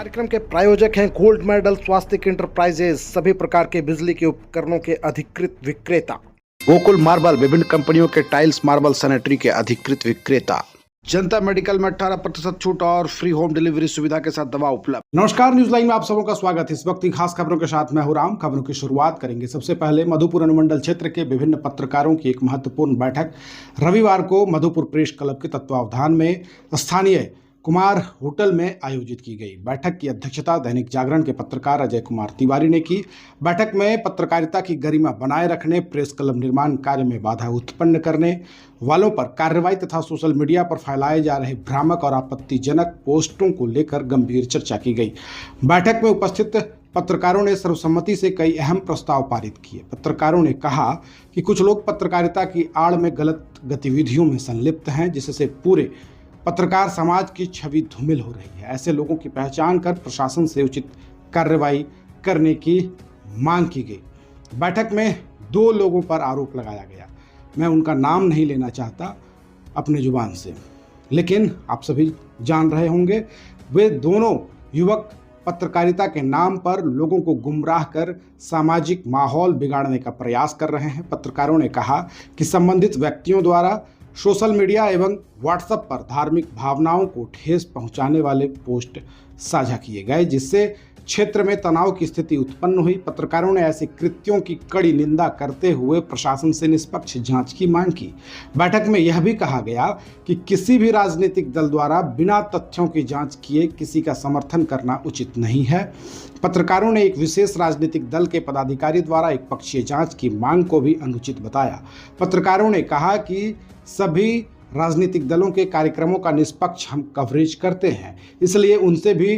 कार्यक्रम के प्रायोजक हैं गोल्ड मेडल स्वास्तिक इंटरप्राइजेज, सभी प्रकार के बिजली के उपकरणों के अधिकृत विक्रेता। गोकुल मार्बल, विभिन्न कंपनियों के टाइल्स, मार्बल, सैनिटरी के अधिकृत विक्रेता। जनता मेडिकल में 18% छूट और फ्री होम डिलीवरी सुविधा के साथ दवा उपलब्ध। नमस्कार, न्यूज लाइन में आप सबों का स्वागत है। इस वक्त की खास खबरों के साथ मैं हूं राम। खबरों की शुरुआत करेंगे सबसे पहले मधुपुर अनुमंडल क्षेत्र के विभिन्न पत्रकारों की एक महत्वपूर्ण बैठक रविवार को मधुपुर प्रेस क्लब के तत्वावधान में स्थानीय कुमार होटल में आयोजित की गई। बैठक की अध्यक्षता दैनिक जागरण के पत्रकार अजय कुमार तिवारी ने की। बैठक में पत्रकारिता की गरिमा बनाए रखने, प्रेस क्लब निर्माण कार्य में बाधा उत्पन्न करने वालों पर कार्रवाई तथा सोशल मीडिया पर फैलाए जा रहे भ्रामक और आपत्तिजनक पोस्टों को लेकर गंभीर चर्चा की गई। बैठक में उपस्थित पत्रकारों ने सर्वसम्मति से कई अहम प्रस्ताव पारित किए। पत्रकारों ने कहा कि कुछ लोग पत्रकारिता की आड़ में गलत गतिविधियों में संलिप्त हैं, जिससे पूरे पत्रकार समाज की छवि धूमिल हो रही है। ऐसे लोगों की पहचान कर प्रशासन से उचित कार्रवाई करने की मांग की गई। बैठक में 2 लोगों पर आरोप लगाया गया। मैं उनका नाम नहीं लेना चाहता अपने जुबान से, लेकिन आप सभी जान रहे होंगे, वे दोनों युवक पत्रकारिता के नाम पर लोगों को गुमराह कर सामाजिक माहौल बिगाड़ने का प्रयास कर रहे हैं। पत्रकारों ने कहा कि संबंधित व्यक्तियों द्वारा सोशल मीडिया एवं व्हाट्सएप पर धार्मिक भावनाओं को ठेस पहुंचाने वाले पोस्ट साझा किए गए, जिससे क्षेत्र में तनाव की स्थिति उत्पन्न हुई। पत्रकारों ने ऐसे कृत्यों की कड़ी निंदा करते हुए प्रशासन से निष्पक्ष जांच की मांग की। बैठक में यह भी कहा गया कि किसी भी राजनीतिक दल द्वारा बिना तथ्यों की जांच किए किसी का समर्थन करना उचित नहीं है। पत्रकारों ने एक विशेष राजनीतिक दल के पदाधिकारी द्वारा एक पक्षीय जांच की मांग को भी अनुचित बताया। पत्रकारों ने कहा कि सभी राजनीतिक दलों के कार्यक्रमों का निष्पक्ष हम कवरेज करते हैं, इसलिए उनसे भी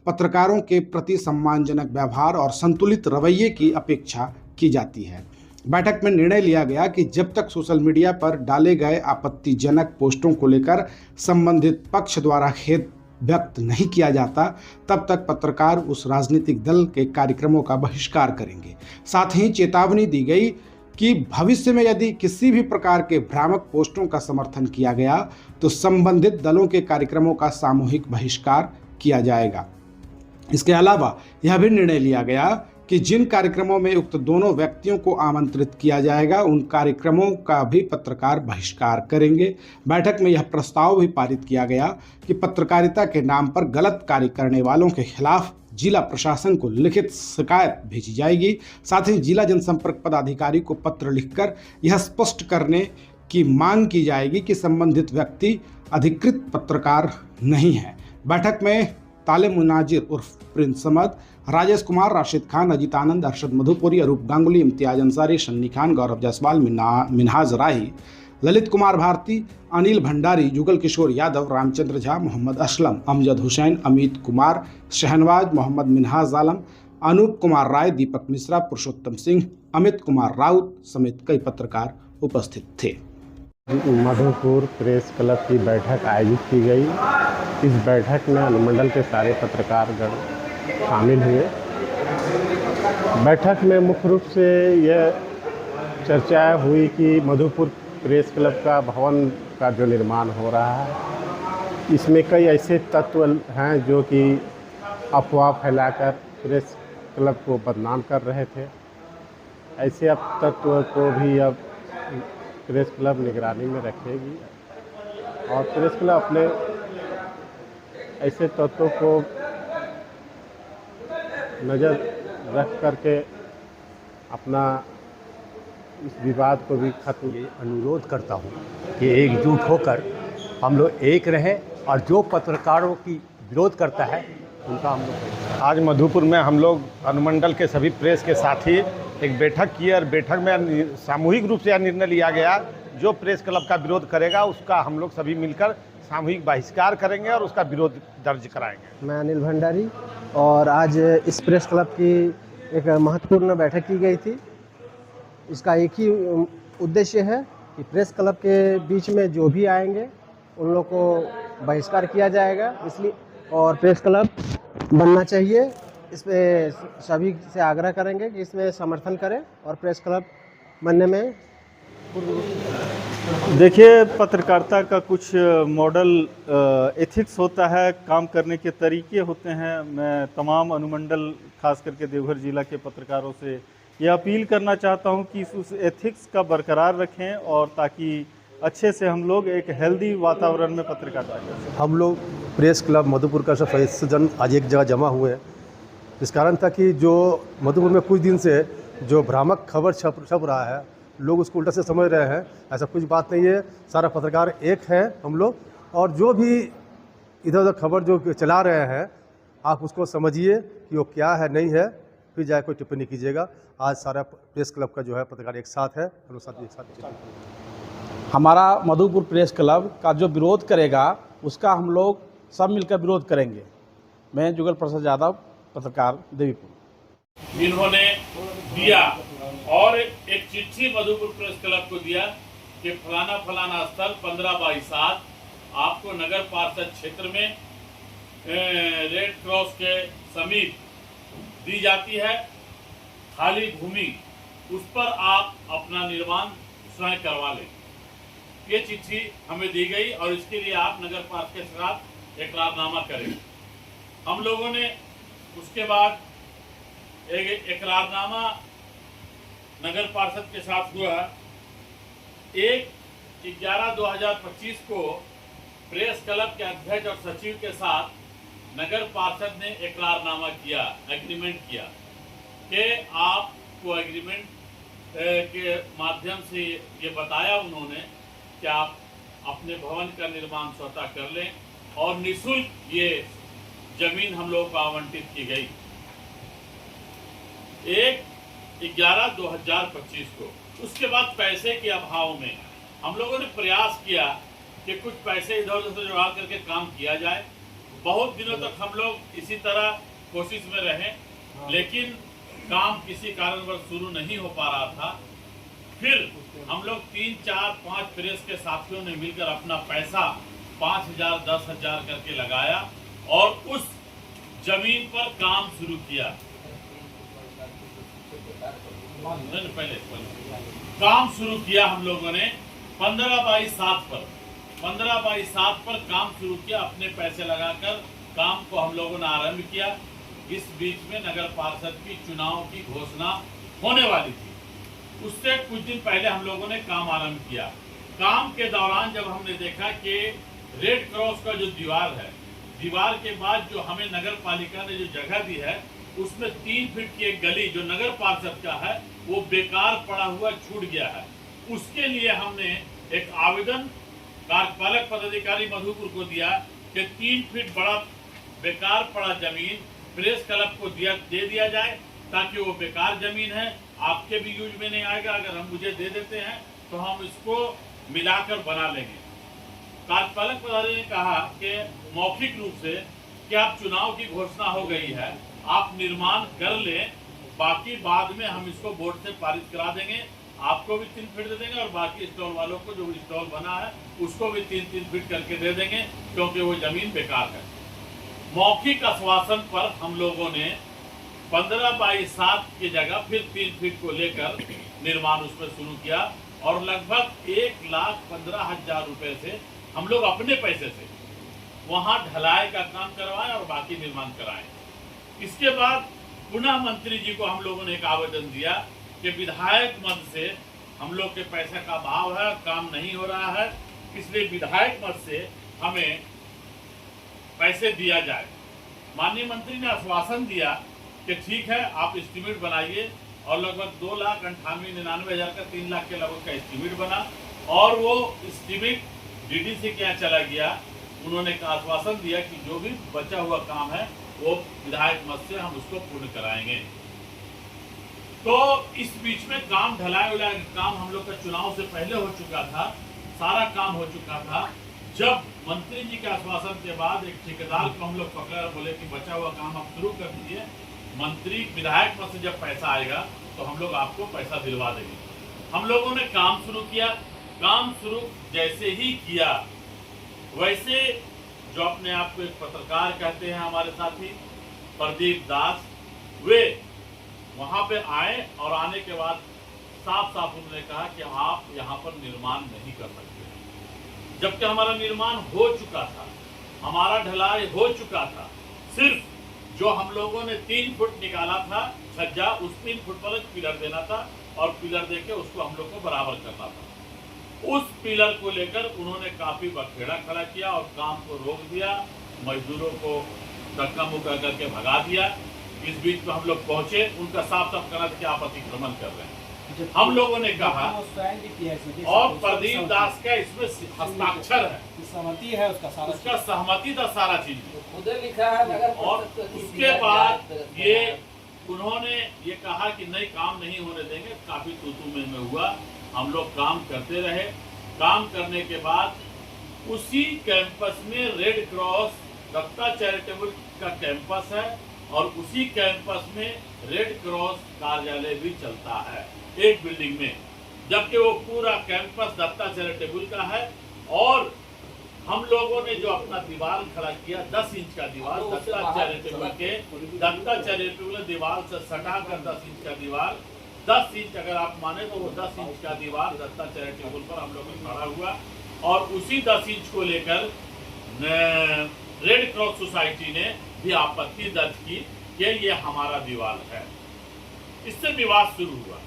पत्रकारों के प्रति सम्मानजनक व्यवहार और संतुलित रवैये की अपेक्षा की जाती है। बैठक में निर्णय लिया गया कि जब तक सोशल मीडिया पर डाले गए आपत्तिजनक पोस्टों को लेकर संबंधित पक्ष द्वारा खेद व्यक्त नहीं किया जाता, तब तक पत्रकार उस राजनीतिक दल के कार्यक्रमों का बहिष्कार करेंगे। साथ ही चेतावनी दी गई कि भविष्य में यदि किसी भी प्रकार के भ्रामक पोस्टों का समर्थन किया गया तो संबंधित दलों के कार्यक्रमों का सामूहिक बहिष्कार किया जाएगा। इसके अलावा यह भी निर्णय लिया गया कि जिन कार्यक्रमों में उक्त दोनों व्यक्तियों को आमंत्रित किया जाएगा, उन कार्यक्रमों का भी पत्रकार बहिष्कार करेंगे। बैठक में यह प्रस्ताव भी पारित किया गया कि पत्रकारिता के नाम पर गलत कार्य करने वालों के खिलाफ जिला प्रशासन को लिखित शिकायत भेजी जाएगी। साथ ही जिला जनसंपर्क पदाधिकारी को पत्र लिखकर यह स्पष्ट करने की मांग की जाएगी कि संबंधित व्यक्ति अधिकृत पत्रकार नहीं है। बैठक में ताले मुनाजिर उर्फ प्रिंस समद, राजेश कुमार, राशिद खान, अजीत आनंद, अरशद मधुपुरी, अरूप गांगुली, इम्तियाज अंसारी, शन्नी खान, गौरव जायसवाल, मिनहाज राही, ललित कुमार भारती, अनिल भंडारी, जुगल किशोर यादव, रामचंद्र झा, मोहम्मद असलम, अमजद हुसैन, अमित कुमार, शहनवाज, मोहम्मद मिनहाज आलम, अनूप कुमार राय, दीपक मिश्रा, पुरुषोत्तम सिंह, अमित कुमार राउत समेत कई पत्रकार उपस्थित थे। मधुपुर प्रेस क्लब की बैठक आयोजित की गई। इस बैठक में अनुमंडल के सारे पत्रकारगण शामिल हुए। बैठक में मुख्य रूप से यह चर्चा हुई कि मधुपुर प्रेस क्लब का भवन का जो निर्माण हो रहा है, इसमें कई ऐसे तत्व हैं जो कि अफवाह फैलाकर प्रेस क्लब को बदनाम कर रहे थे। ऐसे तत्व को भी अब प्रेस क्लब निगरानी में रखेगी और प्रेस क्लब अपने ऐसे तत्वों को नज़र रख करके अपना इस विवाद को भी खत्म। अनुरोध करता हूँ कि एकजुट होकर हम लोग एक रहें और जो पत्रकारों की विरोध करता है उनका हम लोग। आज मधुपुर में हम लोग अनुमंडल के सभी प्रेस के साथी एक बैठक की और बैठक में सामूहिक रूप से यह निर्णय लिया गया, जो प्रेस क्लब का विरोध करेगा उसका हम लोग सभी मिलकर सामूहिक बहिष्कार करेंगे और उसका विरोध दर्ज कराएंगे। मैं अनिल भंडारी, और आज इस प्रेस क्लब की एक महत्वपूर्ण बैठक की गई थी। इसका एक ही उद्देश्य है कि प्रेस क्लब के बीच में जो भी आएंगे उन लोग को बहिष्कार किया जाएगा, इसलिए और प्रेस क्लब बनना चाहिए। इस पे सभी से आग्रह करेंगे कि इसमें समर्थन करें और प्रेस क्लब बनने में देखिए, पत्रकारिता का कुछ मॉडल एथिक्स होता है, काम करने के तरीके होते हैं। मैं तमाम अनुमंडल खास करके देवघर जिला के पत्रकारों से ये अपील करना चाहता हूं कि उस एथिक्स का बरकरार रखें और ताकि अच्छे से हम लोग एक हेल्दी वातावरण में पत्रकारिता कर सकें। हम लोग प्रेस क्लब मधुपुर का सब सदस्यजन आज एक जगह जमा हुए हैं। इस कारण था कि जो मधुपुर में कुछ दिन से जो भ्रामक खबर छप रहा है, लोग उसको उल्टा से समझ रहे हैं। ऐसा कुछ बात नहीं है, सारा पत्रकार एक है हम लोग। और जो भी इधर उधर खबर जो चला रहे हैं, आप उसको समझिए कि वो क्या है नहीं है, फिर जाए कोई टिप्पणी कीजिएगा। आज सारा प्रेस क्लब का जो है पत्रकार एक साथ है, हम लोग साथ एक साथ चलेंगे। हमारा मधुपुर प्रेस क्लब का जो विरोध करेगा उसका हम लोग सब मिलकर विरोध करेंगे। मैं जुगल प्रसाद यादव, पत्रकार, देवीपुर। इन्होंने दिया और एक चिट्ठी मधुपुर प्रेस क्लब को दिया कि फलाना स्थल 15/7 आपको नगर पार्षद क्षेत्र में रेड क्रॉस के समीप दी जाती है खाली भूमि, उस पर आप अपना निर्माण स्वयं करवा लें। ये चिट्ठी हमें दी गई और इसके लिए आप नगर पार्षद के साथ इकरारनामा करें। हम लोगों ने उसके बाद एक इकरारनामा नगर पार्षद के साथ हुआ। 1/11/2025 को प्रेस क्लब के अध्यक्ष और सचिव के साथ नगर पार्षद ने इकरारनामा किया, एग्रीमेंट किया कि आपको एग्रीमेंट के माध्यम से ये बताया उन्होंने कि आप अपने भवन का निर्माण स्वतः कर लें और निःशुल्क ये जमीन हम लोगों को आवंटित की गई 1/11/2025 को। उसके बाद पैसे के अभाव में हम लोगों ने प्रयास किया कि कुछ पैसे इधर उधर से जुगाड़ करके काम किया जाए। बहुत दिनों तक हम लोग इसी तरह कोशिश में रहे, लेकिन काम किसी कारणवश शुरू नहीं हो पा रहा था। फिर हम लोग 3, 4, 5 प्रेस के साथियों ने मिलकर अपना पैसा 5,000, 10,000 करके लगाया और उस जमीन पर काम शुरू किया। पहले काम शुरू किया हम लोगों ने 15/7 पर 15/7 पर काम शुरू किया। अपने पैसे लगाकर काम को हम लोगों ने आरंभ किया। इस बीच में नगर पार्षद की चुनाव की घोषणा होने वाली थी। उससे कुछ दिन पहले हम लोगों ने काम आरंभ किया। काम के दौरान जब हमने देखा कि रेड क्रॉस का जो दीवार है, दीवार के बाद जो हमें नगर पालिका ने जो जगह दी है, उसमें 3 फीट की एक गली जो नगर पार्षद का है वो बेकार पड़ा हुआ छूट गया है। उसके लिए हमने एक आवेदन कार्यपालक पदाधिकारी मधुपुर को दिया कि 3 फीट बड़ा बेकार पड़ा जमीन प्रेस क्लब को दे दिया जाए, ताकि वो बेकार जमीन है, आपके भी यूज में नहीं आएगा। अगर हम मुझे दे देते हैं तो हम इसको मिलाकर बना लेंगे। कार्यपालक पदाधिकारी ने कहा कि मौखिक रूप से कि आप चुनाव की घोषणा हो गई है, आप निर्माण कर लें, बाकी बाद में हम इसको बोर्ड से पारित करा देंगे, आपको भी 3 फीट दे देंगे और बाकी स्टॉल वालों को जो स्टॉल बना है उसको भी 3-3 फीट करके दे देंगे, क्योंकि वो जमीन बेकार है। मौखिक आश्वासन पर हम लोगों ने 15/7 की जगह फिर 3 फीट को लेकर निर्माण उसमें शुरू किया और लगभग 1,15,000 रुपए से हम लोग अपने पैसे से वहां ढलाई का काम करवाएं और बाकी निर्माण कराएं। इसके बाद पुनः मंत्री जी को हम लोगों ने एक आवेदन दिया कि विधायक मद से हम लोग के पैसे का अभाव है, काम नहीं हो रहा है, इसलिए विधायक मद से हमें पैसे दिया जाए। माननीय मंत्री ने आश्वासन दिया कि ठीक है, आप एस्टीमेट बनाइए और लगभग 2,98,99,000 का 3 लाख के लगभग का एस्टीमेट बना और वो एस्टीमेट डीडीसी के यहाँ चला गया। उन्होंने आश्वासन दिया कि जो भी बचा हुआ काम है वो विधायक मद से हम उसको पूर्ण कराएंगे। तो इस बीच में काम ढलाई उलाई काम हम लोग का चुनाव से पहले हो चुका था, सारा काम हो चुका था। जब मंत्री जी के आश्वासन के बाद एक ठेकेदार को हम लोग पकड़ा और बोले कि बचा हुआ काम आप शुरू कर दीजिए, मंत्री विधायक मद से जब पैसा आएगा तो हम लोग आपको पैसा दिलवा देंगे। हम लोगों ने काम शुरू किया। काम शुरू जैसे ही किया, वैसे जो अपने आप को एक पत्रकार कहते हैं हमारे साथी प्रदीप दास, वे वहां पे आए और आने के बाद साफ साफ उन्होंने कहा कि आप यहाँ पर निर्माण नहीं कर सकते, जबकि हमारा निर्माण हो चुका था, हमारा ढलाई हो चुका था। सिर्फ जो हम लोगों ने 3 फुट निकाला था छज्जा, उस 3 फुट पर पिलर देना था और पिलर देके उसको हम लोग को बराबर करना था। उस पिलर को लेकर उन्होंने काफी बखेड़ा खड़ा किया और काम को रोक दिया, मजदूरों को धक्का मुक्का करके भगा दिया। इस बीच में हम लोग पहुंचे, उनका साफ साफ कहना कि आप अतिक्रमण कर रहे हैं। हम लोगों ने कहा और प्रदीप दास का इसमें हस्ताक्षर है, सहमति है उसका सहमति था सारा चीज खुद लिखा है। और उसके बाद ये उन्होंने ये कहा कि नहीं काम नहीं होने देंगे। काफी तू में हुआ, हम लोग काम करते रहे। काम करने के बाद उसी कैंपस में रेड क्रॉस दत्ता चैरिटेबल का कैंपस है और उसी कैंपस में रेड क्रॉस कार्यालय भी चलता है एक बिल्डिंग में, जबकि वो पूरा कैंपस दत्ता चैरिटेबल का है। और हम लोगों ने जो अपना दीवार खड़ा किया 10 इंच का दीवार दत्ता चैरिटेबल दीवार से सटाकर 10 इंच का दीवार, 10 इंच अगर आप माने तो वो 10 इंच का दीवार दत्ता चैरिटेबल पर हम लोगों ने खड़ा हुआ। और उसी 10 इंच को लेकर रेड क्रॉस सोसाइटी ने भी आपत्ति दर्ज की कि ये हमारा दीवार है। इससे विवाद शुरू हुआ,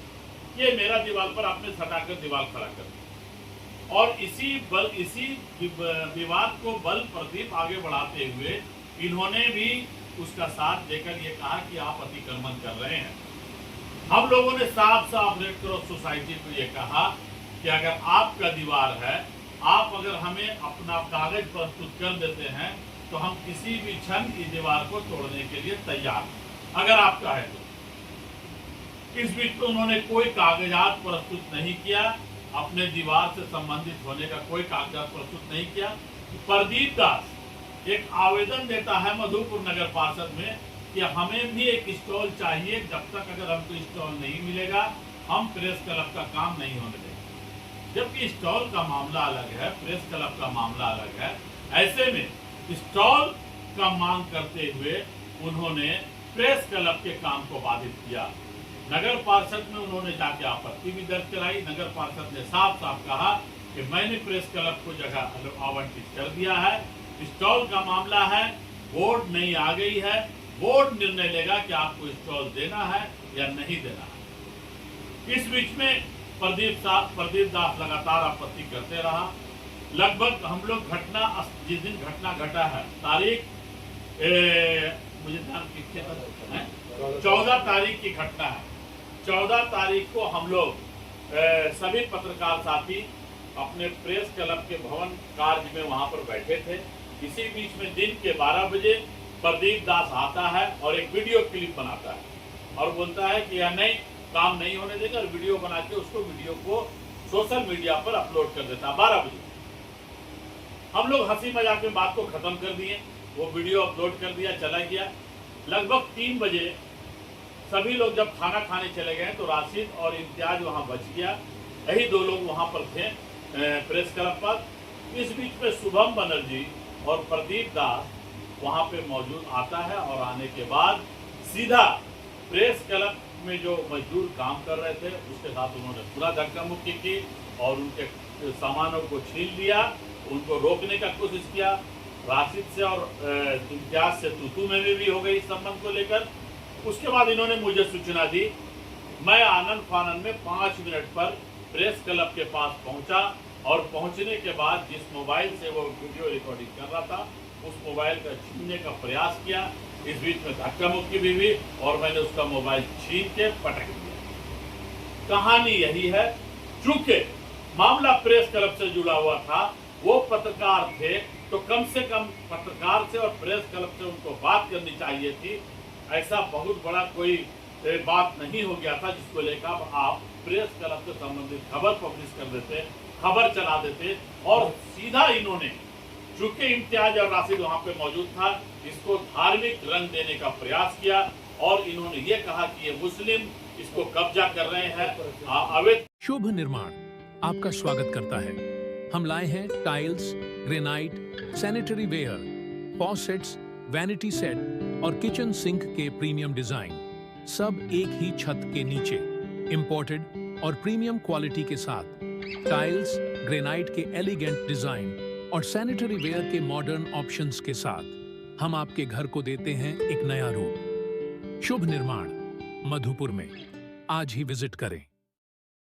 ये मेरा दीवार पर आपने सटाकर दीवार खड़ा कर दिया। और इसी विवाद को बल प्रदीप आगे बढ़ाते हुए इन्होंने भी उसका साथ देकर ये कहा कि आप अतिक्रमण कर रहे हैं। हम लोगों ने साफ साफ रेड क्रॉस सोसाइटी को ये कहा कि अगर आपका दीवार है, आप अगर हमें अपना कागज प्रस्तुत कर देते हैं तो हम किसी भी क्षण इस दीवार को तोड़ने के लिए तैयार हैं, अगर आपका है तो। इस बीच में उन्होंने कोई कागजात प्रस्तुत नहीं किया, अपने दीवार से संबंधित होने का कोई कागजात प्रस्तुत नहीं किया। प्रदीप दास एक आवेदन देता है मधुपुर नगर पार्षद में कि हमें भी एक स्टॉल चाहिए, जब तक अगर हमको स्टॉल नहीं मिलेगा हम प्रेस क्लब का काम नहीं होने देंगे। जबकि स्टॉल का मामला अलग है, प्रेस क्लब का मामला अलग है। ऐसे में स्टॉल का मांग करते हुए उन्होंने प्रेस क्लब के काम को बाधित किया। नगर पार्षद में उन्होंने जाके आपत्ति भी दर्ज कराई। नगर पार्षद ने साफ साफ कहा कि मैंने प्रेस क्लब को जगह आवंटित कर दिया है, स्टॉल का मामला है, बोर्ड नहीं आ गई है, बोर्ड निर्णय लेगा कि आपको स्टॉल देना है या नहीं देना है। इस बीच में प्रदीप दास लगातार आपत्ति करते रहा। लगभग हम लोग जिस दिन घटना घटा है तारीख मुझे नाम किसके 14 तारीख की घटना है। 14 तारीख को हम लोग सभी पत्रकार साथी अपने प्रेस क्लब के भवन कार्य में वहां पर बैठे थे। इसी बीच में दिन के 12 बजे प्रदीप दास आता है और एक वीडियो क्लिप बनाता है और बोलता है कि यह नहीं काम नहीं होने देगा, और वीडियो बना के उसको वीडियो को सोशल मीडिया पर अपलोड कर देता है। 12 बजे हम लोग हंसी मजाक में बात को खत्म कर दिए, वो वीडियो अपलोड कर दिया, चला गया। लगभग 3 बजे सभी लोग जब खाना खाने चले गए तो राशिद और इम्तियाज वहां बच गया। यही 2 लोग वहां पर थे प्रेस क्लब पर। इस बीच में शुभम बनर्जी और प्रदीप दास वहां पे मौजूद आता है और आने के बाद सीधा प्रेस क्लब में जो मजदूर काम कर रहे थे उसके साथ उन्होंने पूरा धक्का मुक्की की और उनके सामानों को छीन लिया, उनको रोकने का कोशिश किया। राशिद से और इम्तियाज से तू में भी हो गई इस संबंध को लेकर। उसके बाद इन्होंने मुझे सूचना दी। मैं आनंद फानन में 5 मिनट पर प्रेस क्लब के पास पहुंचा और पहुंचने के बाद जिस मोबाइल से वो वीडियो रिकॉर्डिंग कर रहा था उस मोबाइल का छीनने का प्रयास किया। इस बीच में धक्का मुक्की भी हुई और मैंने उसका मोबाइल छीन के पटक दिया। कहानी यही है, चूंकि मामला प्रेस क्लब से जुड़ा हुआ था, वो पत्रकार थे तो कम से कम पत्रकार से और प्रेस क्लब से उनको बात करनी चाहिए थी। ऐसा बहुत बड़ा कोई बात नहीं हो गया था जिसको लेकर आप प्रेस क्लब से संबंधित खबर पब्लिश कर देते, खबर चला देते। और सीधा इन्होंने, चूंकि इम्तियाज और राशिद वहां पे मौजूद था, इसको धार्मिक रंग देने का प्रयास किया और इन्होंने ये कहा कि ये मुस्लिम इसको कब्जा कर रहे हैं अवैध। शुभ निर्माण आपका स्वागत करता है। हम लाए हैं tiles, granite, sanitary ware, faucets, vanity set और किचन सिंक के प्रीमियम डिजाइन, सब एक ही छत के नीचे। इंपोर्टेड और प्रीमियम क्वालिटी के साथ टाइल्स, ग्रेनाइट के एलिगेंट डिजाइन और सैनिटरी वेयर के मॉडर्न ऑप्शंस के साथ हम आपके घर को देते हैं एक नया रूप। शुभ निर्माण मधुपुर में आज ही विजिट करें।